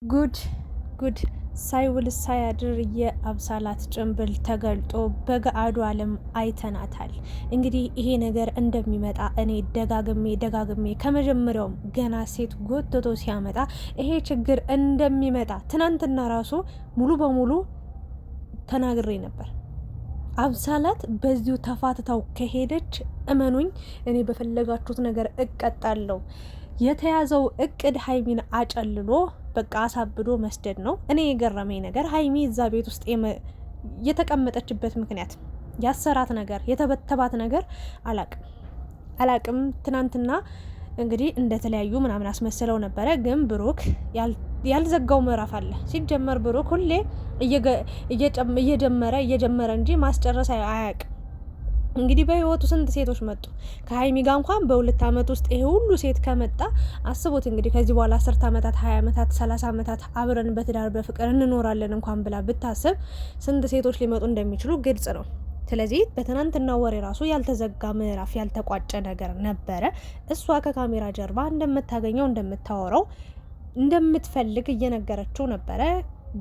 ጉድ ጉድ ሳይውል ሳያድር የአብሳላት ጭንብል ተገልጦ በገአዱ ዓለም አይተናታል። እንግዲህ ይሄ ነገር እንደሚመጣ እኔ ደጋግሜ ከመጀመሪያውም ገና ሴት ጎትቶ ሲያመጣ ይሄ ችግር እንደሚመጣ ትናንትና ራሱ ሙሉ በሙሉ ተናግሬ ነበር። አብሳላት በዚሁ ተፋትታው ከሄደች እመኑኝ እኔ በፈለጋችሁት ነገር እቀጣለሁ። የተያዘው እቅድ ሀይሚን አጨልሎ በቃ አሳብዶ መስደድ ነው። እኔ የገረመኝ ነገር ሀይሚ እዛ ቤት ውስጥ የተቀመጠችበት ምክንያት ያሰራት ነገር የተበተባት ነገር አላቅም። ትናንትና እንግዲህ እንደተለያዩ ምናምን አስመስለው ነበረ። ግን ብሩክ ያልዘጋው ምዕራፍ አለ። ሲጀመር ብሩክ ሁሌ እየጀመረ እንጂ ማስጨረስ አያውቅም። እንግዲህ በህይወቱ ስንት ሴቶች መጡ። ከሀይሚ ጋር እንኳን በ2 ዓመት ውስጥ ይሄ ሁሉ ሴት ከመጣ አስቡት እንግዲህ ከዚህ በኋላ 10 ዓመታት 20 ዓመታት 30 ዓመታት አብረን በትዳር በፍቅር እንኖራለን እንኳን ብላ ብታስብ ስንት ሴቶች ሊመጡ እንደሚችሉ ግልጽ ነው። ስለዚህ በትናንትና ወሬ ራሱ ያልተዘጋ ምዕራፍ ያልተቋጨ ነገር ነበረ። እሷ ከካሜራ ጀርባ እንደምታገኘው እንደምታወራው እንደምትፈልግ እየነገረችው ነበረ።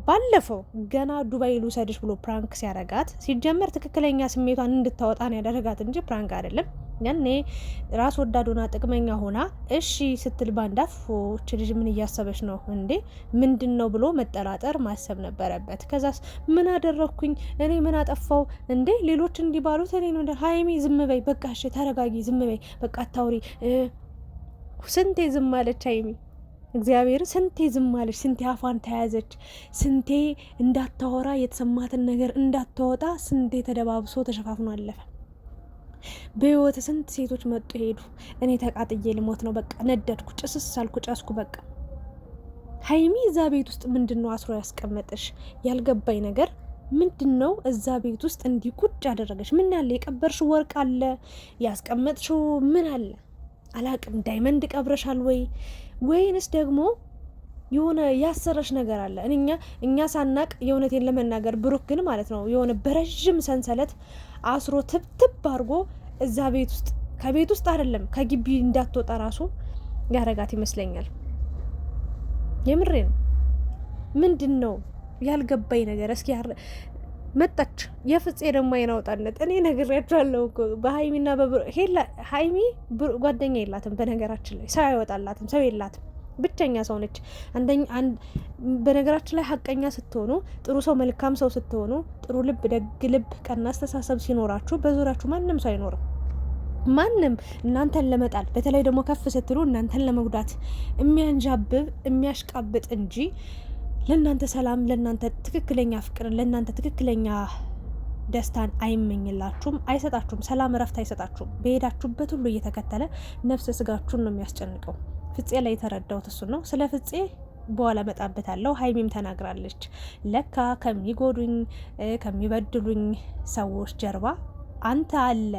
ባለፈው ገና ዱባይ ልውሰድሽ ብሎ ፕራንክ ሲያረጋት ሲጀመር ትክክለኛ ስሜቷን እንድታወጣ ነው ያደረጋት እንጂ ፕራንክ አይደለም። ያኔ ራስ ወዳዶና ጥቅመኛ ሆና እሺ ስትል ባንዳፎች ልጅ ምን እያሰበች ነው እንዴ ምንድን ነው ብሎ መጠራጠር ማሰብ ነበረበት። ከዛስ ምን አደረግኩኝ እኔ ምን አጠፋው እንዴ ሌሎች እንዲባሉት እኔ ነው። ሀይሚ ዝም በይ በቃ እሺ ተረጋጊ፣ ዝም በይ በቃ አታውሪ። ስንቴ ዝም አለች ሀይሚ እግዚአብሔር ስንቴ ዝም አለች፣ ስንቴ አፏን ተያዘች፣ ስንቴ እንዳታወራ የተሰማትን ነገር እንዳታወጣ፣ ስንቴ ተደባብሶ ተሸፋፍኖ አለፈ። በህይወት ስንት ሴቶች መጡ ሄዱ። እኔ ተቃጥዬ ልሞት ነው በቃ ነደድኩ፣ ጭስስ አልኩ፣ ጨስኩ በቃ። ሀይሚ እዛ ቤት ውስጥ ምንድን ነው አስሮ ያስቀመጠሽ? ያልገባኝ ነገር ምንድን ነው? እዛ ቤት ውስጥ እንዲህ ቁጭ ያደረገች ምን አለ? የቀበርሽው ወርቅ አለ? ያስቀመጥሽው ምን አለ? አላቅም። ዳይመንድ ቀብረሻል ወይንስ ደግሞ የሆነ ያሰረሽ ነገር አለ? እኛ ሳናቅ የእውነቴን ለመናገር ብሩክ ግን ማለት ነው የሆነ በረዥም ሰንሰለት አስሮ ትብትብ አድርጎ እዛ ቤት ውስጥ ከቤት ውስጥ አይደለም ከግቢ እንዳትወጣ ራሱ ያረጋት ይመስለኛል። የምሬ ነው። ምንድን ነው ያልገባኝ ነገር? እስኪ መጣች የፍፄ ደግሞ አይናውጣነት። እኔ ነግሬያቸዋለሁ እኮ በሀይሚና ሀይሚ ጓደኛ የላትም። በነገራችን ላይ ሰው አይወጣላትም፣ ሰው የላትም። ብቸኛ ሰው ነች። በነገራችን ላይ ሀቀኛ ስትሆኑ፣ ጥሩ ሰው መልካም ሰው ስትሆኑ፣ ጥሩ ልብ፣ ደግ ልብ፣ ቀና አስተሳሰብ ሲኖራችሁ በዙሪያችሁ ማንም ሰው አይኖርም። ማንም እናንተን ለመጣል በተለይ ደግሞ ከፍ ስትሉ እናንተን ለመጉዳት የሚያንዣብብ የሚያሽቃብጥ እንጂ ለእናንተ ሰላም፣ ለእናንተ ትክክለኛ ፍቅር፣ ለእናንተ ትክክለኛ ደስታን አይመኝላችሁም፣ አይሰጣችሁም። ሰላም እረፍት አይሰጣችሁም። በሄዳችሁበት ሁሉ እየተከተለ ነፍስ ስጋችሁን ነው የሚያስጨንቀው። ፍፄ ላይ የተረዳሁት እሱን ነው። ስለ ፍፄ በኋላ መጣበታለሁ። ሀይሚም ተናግራለች። ለካ ከሚጎዱኝ ከሚበድሉኝ ሰዎች ጀርባ አንተ አለ፣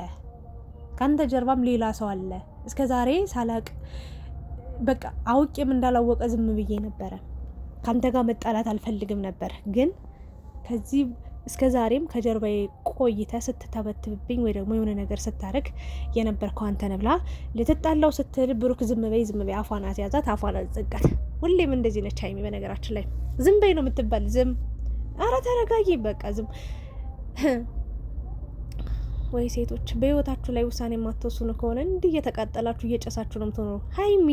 ከአንተ ጀርባም ሌላ ሰው አለ። እስከ ዛሬ ሳላቅ በቃ አውቄም እንዳላወቀ ዝም ብዬ ነበረ። ካንተ ጋር መጣላት አልፈልግም ነበር፣ ግን ከዚህ እስከ ዛሬም ከጀርባዬ ቆይተ ስትተበትብብኝ ወይ ደግሞ የሆነ ነገር ስታረግ የነበርከው አንተ ነህ ብላ ልትጣላው ስትል ብሩክ ዝም በይ አፏን አስያዛት፣ አፏን አዘጋት። ሁሌም እንደዚህ ነች ሀይሚ። በነገራችን ላይ ዝም በይ ነው የምትባል። ዝም አረ ተረጋጊ በቃ ዝም። ወይ ሴቶች በህይወታችሁ ላይ ውሳኔ የማትወስኑ ከሆነ እንዲህ እየተቃጠላችሁ እየጨሳችሁ ነው የምትሆኑ። ሀይሚ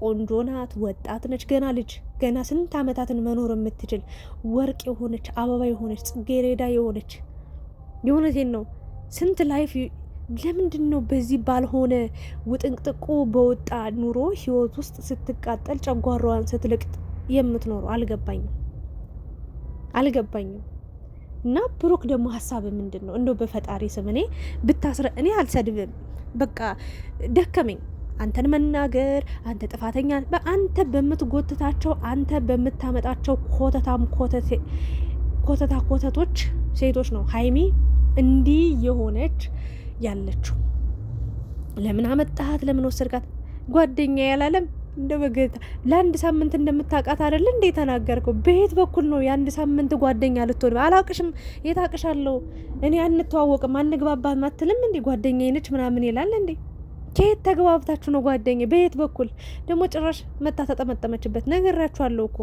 ቆንጆ ናት፣ ወጣት ነች፣ ገና ልጅ፣ ገና ስንት ዓመታትን መኖር የምትችል ወርቅ የሆነች አበባ የሆነች ጽጌረዳ የሆነች የእውነቴን ነው። ስንት ላይፍ ለምንድን ነው በዚህ ባልሆነ ውጥንቅጥቁ በወጣ ኑሮ ህይወት ውስጥ ስትቃጠል ጨጓራዋን ስትልቅጥ የምትኖሩ? አልገባኝም። እና ብሩክ ደግሞ ሀሳብ ምንድን ነው? እንደው በፈጣሪ ስም እኔ አልሰድብም፣ በቃ ደከመኝ አንተን መናገር። አንተ ጥፋተኛ በአንተ በምትጎትታቸው አንተ በምታመጣቸው ኮተቶች ሴቶች ነው ሀይሚ እንዲህ የሆነች ያለችው። ለምን አመጣሃት? ለምን ወሰድካት? ጓደኛ ያላለም እንደ በገታ ለአንድ ሳምንት እንደምታውቃት አይደል እንዴ ተናገርከው? በየት በኩል ነው የአንድ ሳምንት ጓደኛ ልትሆን? አላውቅሽም፣ የታውቅሻለሁ እኔ አንተዋወቅም፣ አንግባባም አትልም እንዴ? ጓደኛዬ ነች ምናምን ይላል እንዴ? ከየት ተግባብታችሁ ነው ጓደኛ? በየት በኩል ደግሞ ጭራሽ መታ ተጠመጠመችበት። ነግራችኋለሁ እኮ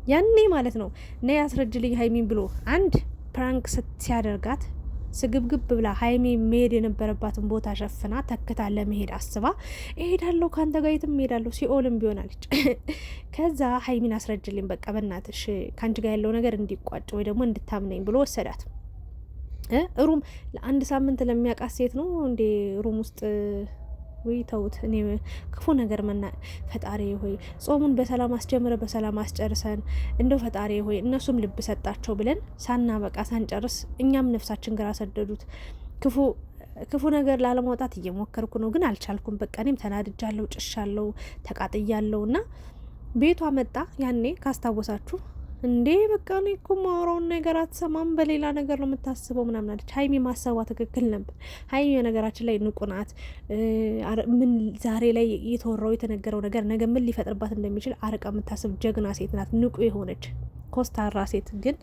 ያኔ ማለት ነው ነይ አስረጅልኝ ሀይሚን ብሎ አንድ ፕራንክ ሲያደርጋት ስግብግብ ብላ ሀይሚ መሄድ የነበረባትን ቦታ ሸፍና ተክታ ለመሄድ አስባ እሄዳለሁ ከአንተ ጋር የትም እሄዳለሁ ሲኦልም ቢሆን አለች። ከዛ ሀይሚን አስረጅልኝ በቃ በእናትሽ ከአንቺ ጋር ያለው ነገር እንዲቋጭ ወይ ደግሞ እንድታምነኝ ብሎ ወሰዳት። ሩም ለአንድ ሳምንት ለሚያውቃት ሴት ነው እንዴ ሩም ውስጥ ወይ ተውት። እኔ ክፉ ነገር ፈጣሪ ሆይ ጾሙን በሰላም አስጀምረ በሰላም አስጨርሰን እንደው ፈጣሪ ሆይ እነሱም ልብ ሰጣቸው ብለን ሳናበቃ ሳንጨርስ እኛም ነፍሳችን ግራ ሰደዱት። ክፉ ነገር ላለማውጣት እየሞከርኩ ነው ግን አልቻልኩም። በቃ እኔም ተናድጃለሁ፣ ጭሻለሁ፣ ተቃጥያለሁ እና ቤቷ መጣ ያኔ ካስታወሳችሁ እንዴ በቃ እኔ እኮ ማውራውን ነገር አትሰማም፣ በሌላ ነገር ነው የምታስበው ምናምን አለች። ሀይሚ ማሰቧ ትክክል ነበር። ሀይሚ የነገራችን ላይ ንቁ ናት። ምን ዛሬ ላይ የተወራው የተነገረው ነገር ነገ ምን ሊፈጥርባት እንደሚችል አርቃ የምታስብ ጀግና ሴት ናት። ንቁ የሆነች ኮስታራ ሴት። ግን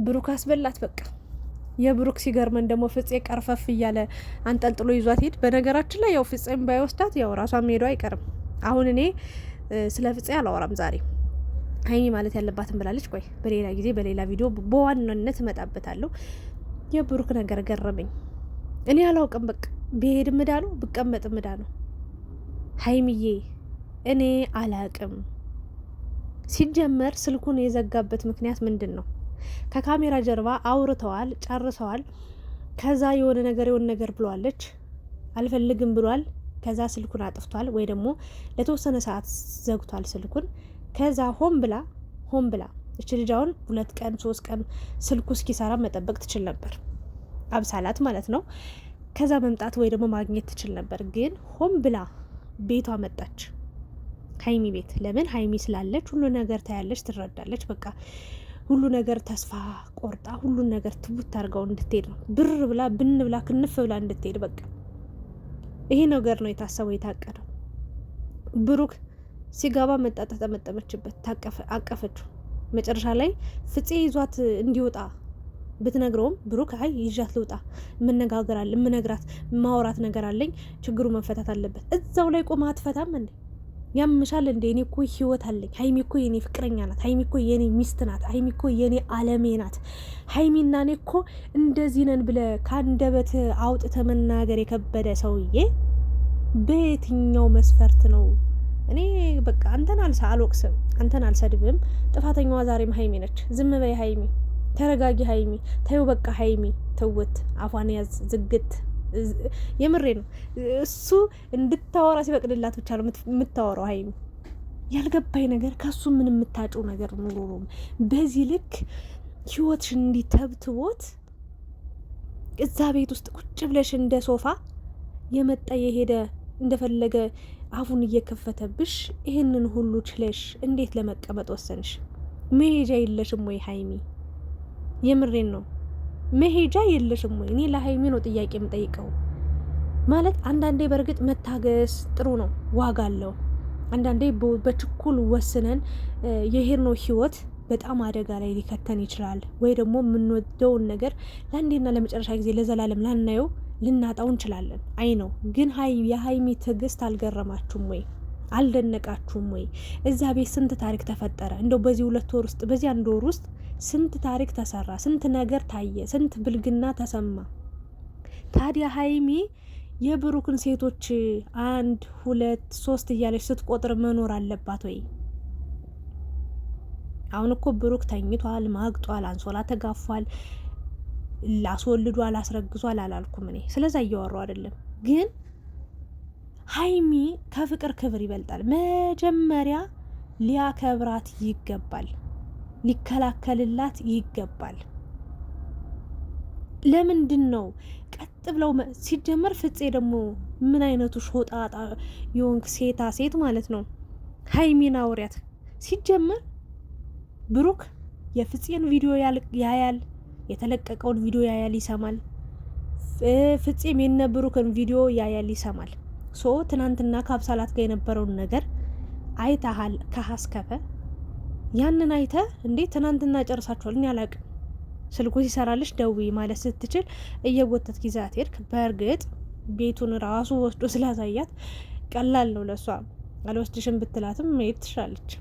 ብሩክ አስበላት በቃ። የብሩክ ሲገርመን ደግሞ ፍፄ ቀርፈፍ እያለ አንጠልጥሎ ይዟት ሄድ። በነገራችን ላይ ያው ፍፄም ባይወስዳት ያው ራሷ መሄዷ አይቀርም። አሁን እኔ ስለ ፍፄ አላወራም ዛሬ ሀይሚ ማለት ያለባትን ብላለች። ቆይ በሌላ ጊዜ በሌላ ቪዲዮ በዋናነት እመጣበታለሁ። የብሩክ ነገር ገረመኝ። እኔ አላውቅም በቃ ብሄድ ምዳ ነው ብቀመጥ ምዳ ነው። ሀይሚዬ እኔ አላቅም። ሲጀመር ስልኩን የዘጋበት ምክንያት ምንድን ነው? ከካሜራ ጀርባ አውርተዋል፣ ጨርሰዋል። ከዛ የሆነ ነገር ብሏለች፣ አልፈልግም ብሏል። ከዛ ስልኩን አጥፍቷል ወይ ደግሞ ለተወሰነ ሰዓት ዘግቷል ስልኩን። ከዛ ሆን ብላ እች ልጃውን 2 ቀን 3 ቀን ስልኩ እስኪሰራ መጠበቅ ትችል ነበር። አብሳላት ማለት ነው። ከዛ መምጣት ወይ ደግሞ ማግኘት ትችል ነበር። ግን ሆን ብላ ቤቷ መጣች፣ ሀይሚ ቤት። ለምን? ሀይሚ ስላለች ሁሉ ነገር ታያለች፣ ትረዳለች። በቃ ሁሉ ነገር ተስፋ ቆርጣ ሁሉን ነገር ትቡት አድርገው እንድትሄድ ነው። ብር ብላ ብን ብላ ክንፍ ብላ እንድትሄድ በቃ ይሄ ነገር ነው የታሰበው የታቀደው። ብሩክ ሲጋባ መጣጣ ተመጠመችበት፣ አቀፈችው። መጨረሻ ላይ ፍፄ ይዟት እንዲወጣ ብትነግረውም ብሩክ አይ ይዣት ልውጣ፣ ምነጋገራል ምነግራት ማውራት ነገር አለኝ፣ ችግሩ መፈታት አለበት። እዛው ላይ ቆማ አትፈታም እንዴ? ያምሻል እንዴ? እኔ እኮ ህይወት አለኝ። ሀይሚ እኮ የኔ ፍቅረኛ ናት። ሀይሚ እኮ የኔ ሚስት ናት። ሀይሚ እኮ የኔ አለሜ ናት። ሀይሚና እኔ እኮ እንደዚህ ነን ብለ ከአንደበት አውጥተ መናገር የከበደ ሰውዬ በየትኛው መስፈርት ነው? እኔ በቃ አንተን አልወቅስም፣ አንተን አልሰድብም። ጥፋተኛዋ ዛሬም ሀይሚ ነች። ዝም በይ ሀይሚ፣ ተረጋጊ ሀይሚ፣ ተይው በቃ ሀይሚ፣ ትውት፣ አፏን ያዝ፣ ዝግት። የምሬ ነው። እሱ እንድታወራ ሲፈቅድላት ብቻ ነው የምታወራው ሀይሚ። ያልገባኝ ነገር ከሱ ምን የምታጭው ነገር ኑሮም በዚህ ልክ ህይወትሽ እንዲተብትቦት እዛ ቤት ውስጥ ቁጭ ብለሽ እንደ ሶፋ የመጣ የሄደ እንደፈለገ አፉን እየከፈተብሽ ይህንን ሁሉ ችለሽ እንዴት ለመቀመጥ ወሰንሽ? መሄጃ የለሽም ወይ ሀይሚ? የምሬን ነው። መሄጃ የለሽም ወይ? እኔ ለሀይሚ ነው ጥያቄ የምጠይቀው። ማለት አንዳንዴ በእርግጥ መታገስ ጥሩ ነው፣ ዋጋ አለው። አንዳንዴ በችኩል ወስነን የሄድነው ህይወት በጣም አደጋ ላይ ሊከተን ይችላል። ወይ ደግሞ የምንወደውን ነገር ለአንዴና ለመጨረሻ ጊዜ ለዘላለም ላናየው ልናጣው እንችላለን። አይ ነው። ግን የሀይሚ ትዕግስት አልገረማችሁም ወይ? አልደነቃችሁም ወይ? እዛ ቤት ስንት ታሪክ ተፈጠረ። እንደው በዚህ 2 ወር ውስጥ በዚህ 1 ወር ውስጥ ስንት ታሪክ ተሰራ፣ ስንት ነገር ታየ፣ ስንት ብልግና ተሰማ። ታዲያ ሀይሚ የብሩክን ሴቶች 1 2 3 እያለች ስትቆጥር መኖር አለባት ወይ? አሁን እኮ ብሩክ ተኝቷል፣ ማግጧል፣ አንሶላ ተጋፏል፣ ላስወልዷል፣ አስረግዟል አላልኩም እኔ ስለዛ እያወራው አይደለም። ግን ሀይሚ ከፍቅር ክብር ይበልጣል። መጀመሪያ ሊያከብራት ይገባል፣ ሊከላከልላት ይገባል። ለምንድን ነው ቀጥ ብለው ሲጀመር ፍፄ ደግሞ ምን አይነቱ ሾጣጣ የሆንክ ሴታ ሴት ማለት ነው። ሀይሚን አውሪያት። ሲጀመር ብሩክ የፍፄን ቪዲዮ ያያል፣ የተለቀቀውን ቪዲዮ ያያል ይሰማል። ፍፄም የነ ብሩክን ቪዲዮ ያያል ይሰማል። ሶ ትናንትና ከአብሳላት ጋር የነበረውን ነገር አይተሃል ከሀስከፈ ያንን አይተ እንዴ ትናንትና ጨርሳችኋል። እኔ አላቅም። ስልኩ ሲሰራልሽ ደውዪ ማለት ስትችል እየጎተት ጊዜት ሄድክ። በእርግጥ ቤቱን ራሱ ወስዶ ስላሳያት ቀላል ነው ለሷ። አልወስድሽም ብትላትም መሄድ ትሻለች።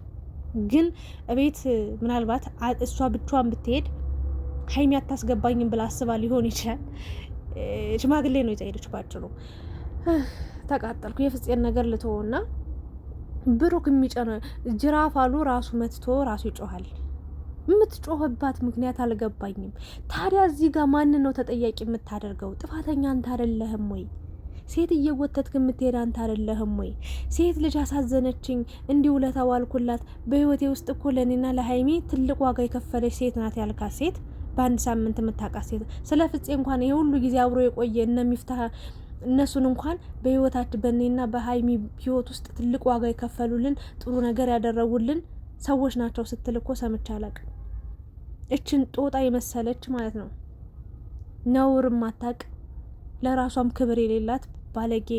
ግን እቤት ምናልባት እሷ ብቻዋን ብትሄድ ሀይሚ አታስገባኝም ብላ አስባ ሊሆን ይችላል። ሽማግሌ ነው ይዛ ሄደች። ባጭሩ ተቃጠልኩ። የፍፄን ነገር ልትሆና ብሩክ የሚጨነ ጅራፍ አሉ ራሱ መትቶ ራሱ ይጮሃል። የምትጮህባት ምክንያት አልገባኝም። ታዲያ እዚህ ጋር ማንን ነው ተጠያቂ የምታደርገው? ጥፋተኛ አንተ አይደለህም ወይ? ሴት እየጎተትክ የምትሄድ አንተ አይደለህም ወይ? ሴት ልጅ አሳዘነችኝ እንዲህ ውለታ ዋልኩላት። በህይወቴ ውስጥ እኮ ለእኔና ለሀይሚ ትልቅ ዋጋ የከፈለች ሴት ናት ያልካት ሴት፣ በአንድ ሳምንት የምታውቃት ሴት። ስለ ፍፄ እንኳን የሁሉ ጊዜ አብሮ የቆየ እነሚፍታህ እነሱን እንኳን በህይወታችን በእኔና በሀይሚ ህይወት ውስጥ ትልቅ ዋጋ የከፈሉልን ጥሩ ነገር ያደረጉልን ሰዎች ናቸው ስትል እኮ ሰምቼ አላውቅም። እችን ጦጣ የመሰለች ማለት ነው፣ ነውር ማታቅ፣ ለራሷም ክብር የሌላት ባለጌ፣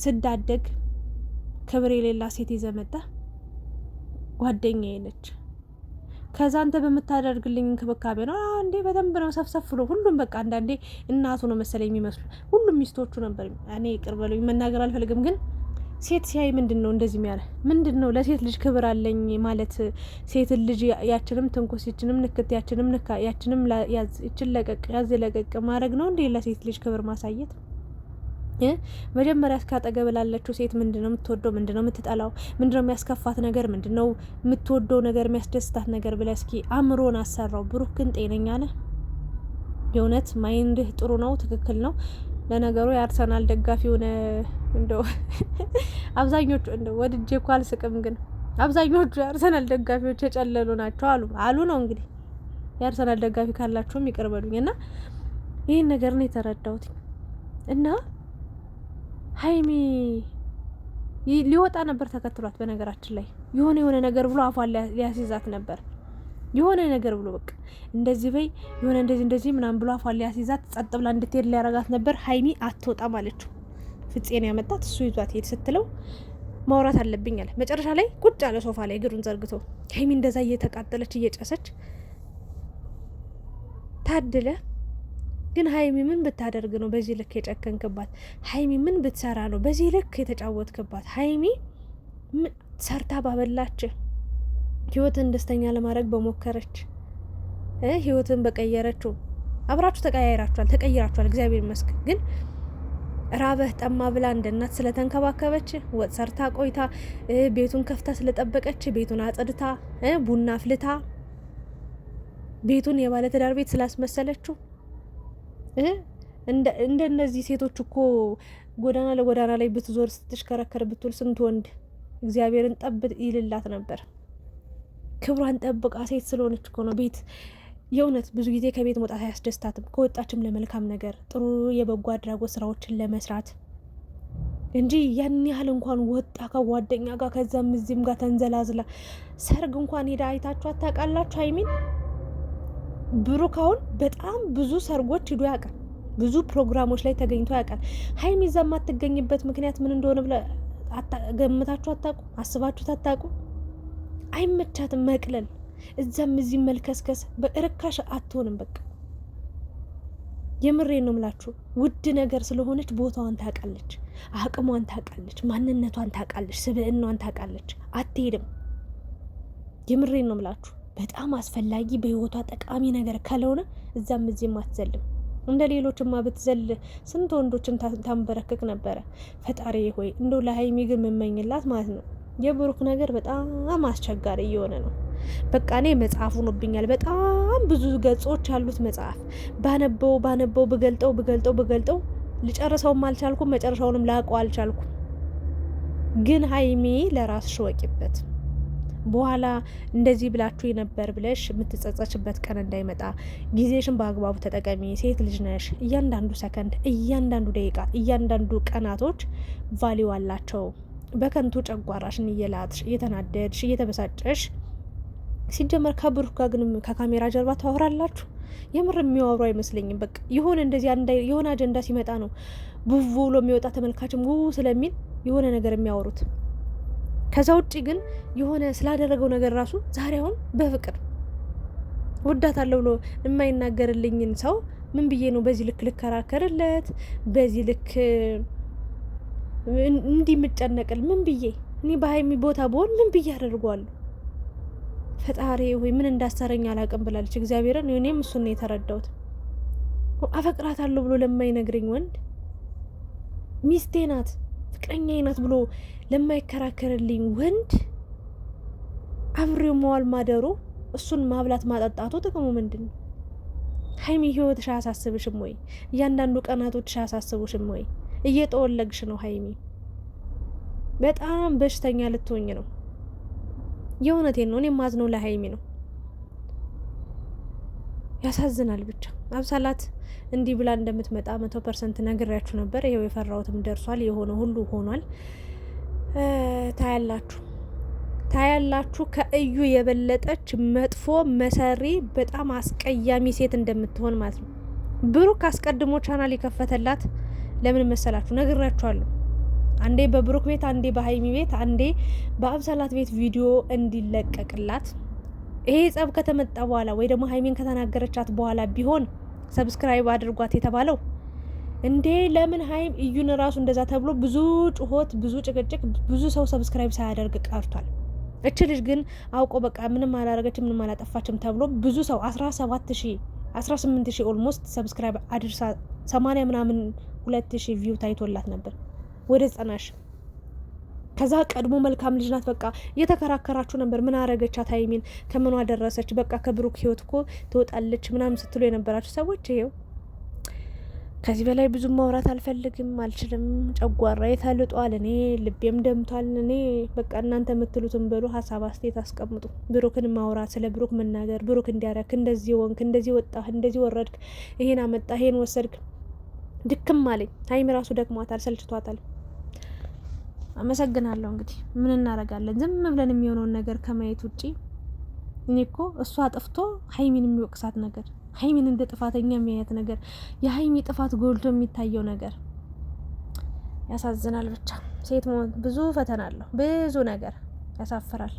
ስዳደግ ክብር የሌላት ሴት ይዘመጣ ጓደኛዬ ነች። ከዛ አንተ በምታደርግልኝ እንክብካቤ ነው እንዴ? በደንብ ነው ሰፍሰፍ ብሎ ሁሉም በቃ አንዳንዴ እናቱ ነው መሰለኝ የሚመስሉ ሁሉም ሚስቶቹ ነበር። እኔ ይቅር በሉኝ መናገር አልፈልግም፣ ግን ሴት ሲያይ ምንድን ነው እንደዚህ የሚያለ ምንድን ነው? ለሴት ልጅ ክብር አለኝ ማለት ሴት ልጅ ያችንም ትንኩስ ያችንም ንክት ያችንም ንካ ያችንም ያችን ለቀቅ ያዝ ለቀቅ ማድረግ ነው እንዴ ለሴት ልጅ ክብር ማሳየት? መጀመሪያ እስካጠገብ ላለችው ሴት ምንድን ነው የምትወደው? ምንድን ነው የምትጠላው? ምንድን ነው የሚያስከፋት ነገር? ምንድን ነው የምትወደው ነገር የሚያስደስታት ነገር ብለህ እስኪ አእምሮን አሰራው። ብሩክ ግን ጤነኛ ነህ? የእውነት ማይንድህ ጥሩ ነው? ትክክል ነው? ለነገሩ የአርሰናል ደጋፊ ሆነ እንደው አብዛኞቹ እንደው ወድጄ እኮ አልስቅም፣ ግን አብዛኞቹ የአርሰናል ደጋፊዎች የጨለሉ ናቸው አሉ ነው እንግዲህ። የአርሰናል ደጋፊ ካላችሁም ይቅር በሉኝ። እና ይህን ነገር ነው የተረዳሁት። እና ሀይሚ ሊወጣ ነበር ተከትሏት፣ በነገራችን ላይ የሆነ ነገር ብሎ አፏን ሊያስይዛት ነበር። የሆነ ነገር ብሎ በቃ እንደዚህ በይ የሆነ እንደዚህ ምናምን ብሎ አፏን ሊያስይዛት ጸጥ ብላ እንድትሄድ ሊያረጋት ነበር። ሀይሚ አትወጣም አለችው። ፍፄን ያመጣት እሱ ይዟት ሄድ ስትለው ማውራት አለብኝ አለ። መጨረሻ ላይ ቁጭ አለ ሶፋ ላይ እግሩን ዘርግቶ። ሀይሚ እንደዛ እየተቃጠለች እየጨሰች ታድለ። ግን ሀይሚ ምን ብታደርግ ነው በዚህ ልክ የጨከንክባት? ሀይሚ ምን ብትሰራ ነው በዚህ ልክ የተጫወትክባት? ሀይሚ ሰርታ ባበላች፣ ህይወትን ደስተኛ ለማድረግ በሞከረች፣ ህይወትን በቀየረችው። አብራችሁ ተቀይራችኋል፣ እግዚአብሔር ይመስገን። ግን ራበህ ጠማ ብላ እንደ እናት ስለተንከባከበች፣ ወጥ ሰርታ ቆይታ፣ ቤቱን ከፍታ ስለጠበቀች፣ ቤቱን አጽድታ ቡና አፍልታ ቤቱን የባለትዳር ቤት ስላስመሰለችው እንደነዚህ ሴቶች እኮ ጎዳና ለጎዳና ላይ ብትዞር ስትሽከረከር ብትውል ስንት ወንድ እግዚአብሔርን ጠብ ይልላት ነበር። ክብሯን ጠብቃ ሴት ስለሆነች እኮ ነው ቤት የእውነት ብዙ ጊዜ ከቤት መውጣት አያስደስታትም። ከወጣችም ለመልካም ነገር ጥሩ የበጎ አድራጎት ስራዎችን ለመስራት እንጂ ያን ያህል እንኳን ወጣ ከጓደኛ ጋር ከዛም እዚህም ጋር ተንዘላዝላ ሰርግ እንኳን ሄዳ አይታችሁ አታውቃላችሁ? ሀይሚን ብሩክ አሁን በጣም ብዙ ሰርጎች ሂዶ ያውቃል። ብዙ ፕሮግራሞች ላይ ተገኝቶ ያውቃል። ሀይሚ እዛ የማትገኝበት ምክንያት ምን እንደሆነ ብለ ገምታችሁ አታውቁ? አስባችሁት አታውቁ? አይመቻትም መቅለል፣ እዛም እዚህም መልከስከስ። በርካሽ አትሆንም። በቃ የምሬን ነው ምላችሁ። ውድ ነገር ስለሆነች ቦታዋን ታውቃለች፣ አቅሟን ታውቃለች፣ ማንነቷን ታውቃለች፣ ስብዕናዋን ታውቃለች። አትሄድም። የምሬን ነው ምላችሁ። በጣም አስፈላጊ በህይወቷ ጠቃሚ ነገር ካልሆነ እዛም እዚህም አትዘልም። እንደ ሌሎችማ ብትዘል ስንት ወንዶችን ታንበረክክ ነበረ። ፈጣሪ ሆይ እንደው ለሀይሚ ግን የምመኝላት ማለት ነው የብሩክ ነገር በጣም አስቸጋሪ እየሆነ ነው። በቃ እኔ መጽሐፍ ሆኖብኛል። በጣም ብዙ ገጾች ያሉት መጽሐፍ ባነበው ብገልጠው ልጨርሰውም አልቻልኩም፣ መጨረሻውንም ላቀው አልቻልኩም። ግን ሀይሚ ለራስሽ ወቂበት። በኋላ እንደዚህ ብላችሁ ነበር ብለሽ የምትጸጸችበት ቀን እንዳይመጣ ጊዜሽን በአግባቡ ተጠቀሚ። ሴት ልጅ ነሽ። እያንዳንዱ ሰከንድ፣ እያንዳንዱ ደቂቃ፣ እያንዳንዱ ቀናቶች ቫሊው አላቸው። በከንቱ ጨጓራሽን እየላጥሽ እየተናደድሽ እየተበሳጨሽ ሲጀመር ከብሩክ ጋር ግን ከካሜራ ጀርባ ታወራላችሁ። የምር የሚያወሩ አይመስለኝም። በቃ የሆነ እንደዚህ የሆነ አጀንዳ ሲመጣ ነው ቡቡ ብሎ የሚወጣ ተመልካችም ስለሚል የሆነ ነገር የሚያወሩት። ከዛ ውጪ ግን የሆነ ስላደረገው ነገር ራሱ ዛሬ አሁን በፍቅር ወዳታለሁ ብሎ የማይናገርልኝን ሰው ምን ብዬ ነው በዚህ ልክ ልከራከርለት? በዚህ ልክ እንዲህ የምጨነቅል ምን ብዬ? እኔ በሀይሚ ቦታ ብሆን ምን ብዬ አደርገዋለሁ? ፈጣሪ ወይ ምን እንዳሰረኝ አላቅም ብላለች። እግዚአብሔርን እኔም እሱን ነው የተረዳሁት። አፈቅራታለሁ ብሎ ለማይነግረኝ ወንድ ሚስቴ ናት ፍቅረኛዬ ናት ብሎ ለማይከራከርልኝ ወንድ አብሬው መዋል ማደሩ፣ እሱን ማብላት ማጠጣቱ ጥቅሙ ምንድን ነው? ሀይሚ ህይወትሽ አያሳስብሽም ወይ? እያንዳንዱ ቀናቶችሽ አያሳስቡሽም ወይ? እየጠወለግሽ ነው ሀይሚ። በጣም በሽተኛ ልትሆኝ ነው። የእውነቴን ነው። እኔ ማዝነው ለሀይሚ ነው። ያሳዝናል። ብቻ አብሳላት እንዲህ ብላ እንደምትመጣ 100% ነግሬያችሁ ነበር። ይሄው የፈራሁትም ደርሷል። የሆነ ሁሉ ሆኗል። ታያላችሁ ከእዩ የበለጠች መጥፎ መሰሪ በጣም አስቀያሚ ሴት እንደምትሆን ማለት ነው። ብሩክ አስቀድሞ ቻናል የከፈተላት ለምን መሰላችሁ? ነግሬያችኋለሁ። አንዴ በብሩክ ቤት፣ አንዴ በሀይሚ ቤት፣ አንዴ በአብሳላት ቤት ቪዲዮ እንዲለቀቅላት። ይሄ ጸብ ከተመጣ በኋላ ወይ ደግሞ ሀይሚን ከተናገረቻት በኋላ ቢሆን ሰብስክራይብ አድርጓት የተባለው እንዴ። ለምን ሀይም እዩን ራሱ እንደዛ ተብሎ ብዙ ጩኸት፣ ብዙ ጭቅጭቅ፣ ብዙ ሰው ሰብስክራይብ ሳያደርግ ቀርቷል። እች ልጅ ግን አውቆ በቃ ምንም አላደረገችም ምንም አላጠፋችም ተብሎ ብዙ ሰው 18,000 ኦልሞስት ሰብስክራይብ አድርሳ 80 ምናምን 2,000 ቪው ታይቶላት ነበር ወደ 90,000። ከዛ ቀድሞ መልካም ልጅ ናት በቃ እየተከራከራችሁ ነበር። ምን አረገቻት ሀይሚን? ከምኗ ደረሰች? በቃ ከብሩክ ህይወት እኮ ትወጣለች ምናምን ስትሉ የነበራችሁ ሰዎች ይሄው። ከዚህ በላይ ብዙ ማውራት አልፈልግም፣ አልችልም። ጨጓራ ተልጧል፣ እኔ ልቤም ደምቷል። እኔ በቃ እናንተ የምትሉትን በሉ፣ ሀሳብ አስተያየት አስቀምጡ። ብሩክን ማውራት፣ ስለ ብሩክ መናገር፣ ብሩክ እንዲያረክ፣ እንደዚህ ወንክ፣ እንደዚህ ወጣህ፣ እንደዚህ ወረድክ፣ ይሄን አመጣ፣ ይሄን ወሰድክ፣ ድክም አለኝ። ሀይሚ ራሱ ደክሟታል፣ ሰልችቷታል። አመሰግናለሁ። እንግዲህ ምን እናረጋለን? ዝም ብለን የሚሆነውን ነገር ከማየት ውጪ እኔ እኮ እሷ አጥፍቶ ሀይሚን የሚወቅሳት ነገር፣ ሀይሚን እንደ ጥፋተኛ የሚያየት ነገር፣ የሀይሚ ጥፋት ጎልቶ የሚታየው ነገር ያሳዝናል። ብቻ ሴት መሆን ብዙ ፈተና አለው፣ ብዙ ነገር ያሳፍራል።